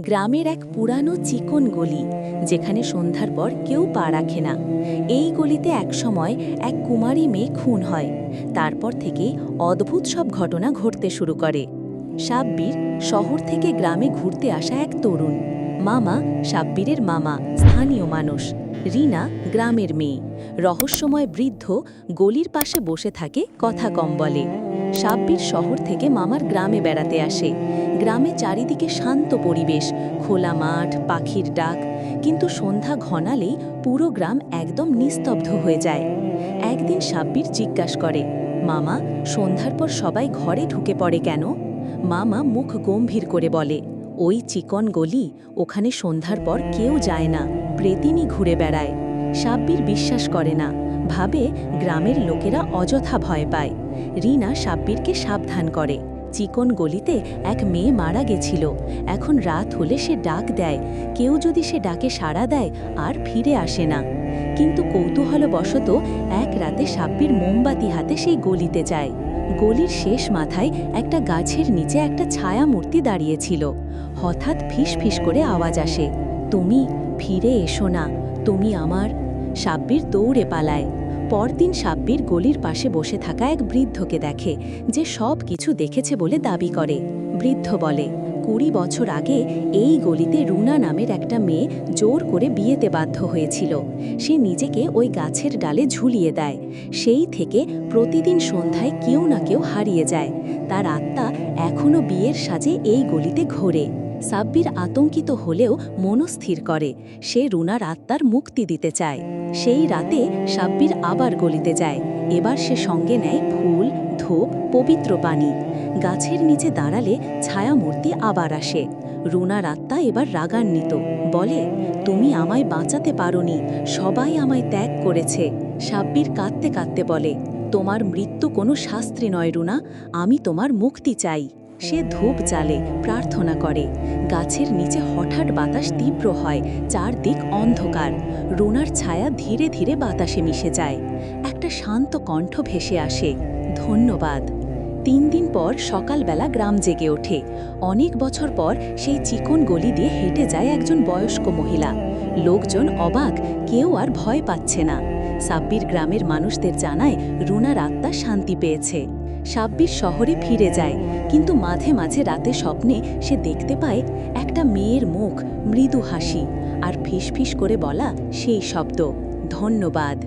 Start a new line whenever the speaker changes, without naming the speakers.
গ্রামের এক পুরানো চিকন গলি, যেখানে সন্ধ্যার পর কেউ পা রাখে না। এই গলিতে একসময় এক কুমারী মেয়ে খুন হয়। তারপর থেকেই অদ্ভুত সব ঘটনা ঘটতে শুরু করে। সাব্বির শহর থেকে গ্রামে ঘুরতে আসা এক তরুণ। মামা সাব্বিরের মামা স্থানীয় মানুষ। রিনা গ্রামের মেয়ে, রহস্যময় বৃদ্ধ, গলির পাশে বসে থাকে, কথা কম বলে। সাব্বির শহর থেকে মামার গ্রামে বেড়াতে আসে। গ্রামে চারিদিকে শান্ত পরিবেশ, খোলা মাঠ, পাখির ডাক। কিন্তু সন্ধ্যা ঘনালেই পুরো গ্রাম একদম নিস্তব্ধ হয়ে যায়। একদিন সাব্বির জিজ্ঞাসা করে, মামা, সন্ধ্যার পর সবাই ঘরে ঢুকে পড়ে কেন? মামা মুখ গম্ভীর করে বলে, ওই চিকন গলি, ওখানে সন্ধ্যার পর কেউ যায় না, প্রেতিনী ঘুরে বেড়ায়। সাব্বির বিশ্বাস করে না, ভাবে গ্রামের লোকেরা অযথা ভয় পায়। রিনা সাব্বিরকে সাবধান করে, চিকন গলিতে এক মেয়ে মারা গেছিল, এখন রাত হলে সে ডাক দেয়, কেউ যদি সে ডাকে সাড়া দেয় আর ফিরে আসে না। কিন্তু কৌতূহলবশত এক রাতে সাব্বির মোমবাতি হাতে সেই গলিতে যায়। গলির শেষ মাথায় একটা গাছের নিচে একটা ছায়ামূর্তি দাঁড়িয়েছিল। হঠাৎ ফিস ফিস করে আওয়াজ আসে, তুমি ফিরে এসো না, তুমি আমার। সাব্বির দৌড়ে পালায়। পরদিন সাব্বির গলির পাশে বসে থাকা এক বৃদ্ধকে দেখে, যে সব কিছু দেখেছে বলে দাবি করে। বৃদ্ধ বলে, 20 বছর আগে এই গলিতে রুনা নামের একটা মেয়ে জোর করে বিয়েতে বাধ্য হয়েছিল। সে নিজেকে ওই গাছের ডালে ঝুলিয়ে দেয়। সেই থেকে প্রতিদিন সন্ধ্যায় কেউ না কেউ হারিয়ে যায়। তার আত্মা এখনও বিয়ের সাজে এই গলিতে ঘোরে। সাব্বির আতঙ্কিত হলেও মনস্থির করে, সে রুনার আত্মার মুক্তি দিতে চায়। সেই রাতে সাব্বির আবার গলিতে যায়। এবার সে সঙ্গে নেয় ফুল, ধূপ, পবিত্র পানি। গাছের নিচে দাঁড়ালে ছায়ামূর্তি আবার আসে। রুনার আত্মা এবার রাগান্বিত, বলে, তুমি আমায় বাঁচাতে পারোনি, সবাই আমায় ত্যাগ করেছে। সাব্বির কাঁদতে কাঁদতে বলে, তোমার মৃত্যু কোনো শাস্ত্রী নয় রুনা, আমি তোমার মুক্তি চাই। সে ধূপ জ্বালে, প্রার্থনা করে। গাছের নিচে হঠাৎ বাতাস তীব্র হয়, চারদিক অন্ধকার। রুনার ছায়া ধীরে ধীরে বাতাসে মিশে যায়। একটা শান্ত কণ্ঠ ভেসে আসে, ধন্যবাদ। 3 দিন পর সকালবেলা গ্রাম জেগে ওঠে। অনেক বছর পর সেই চিকন গলি দিয়ে হেঁটে যায় একজন বয়স্ক মহিলা। লোকজন অবাক, কেউ আর ভয় পাচ্ছে না। সাব্বির গ্রামের মানুষদের জানায়, রুনার আত্মা শান্তি পেয়েছে। সাব্বির শহরে ফিরে যায়, কিন্তু মাঝে মাঝে রাতে স্বপ্নে সে দেখতে পায় একটা মেয়ের মুখ, মৃদু হাসি, আর ফিস ফিস করে বলা সেই শব্দ, ধন্যবাদ।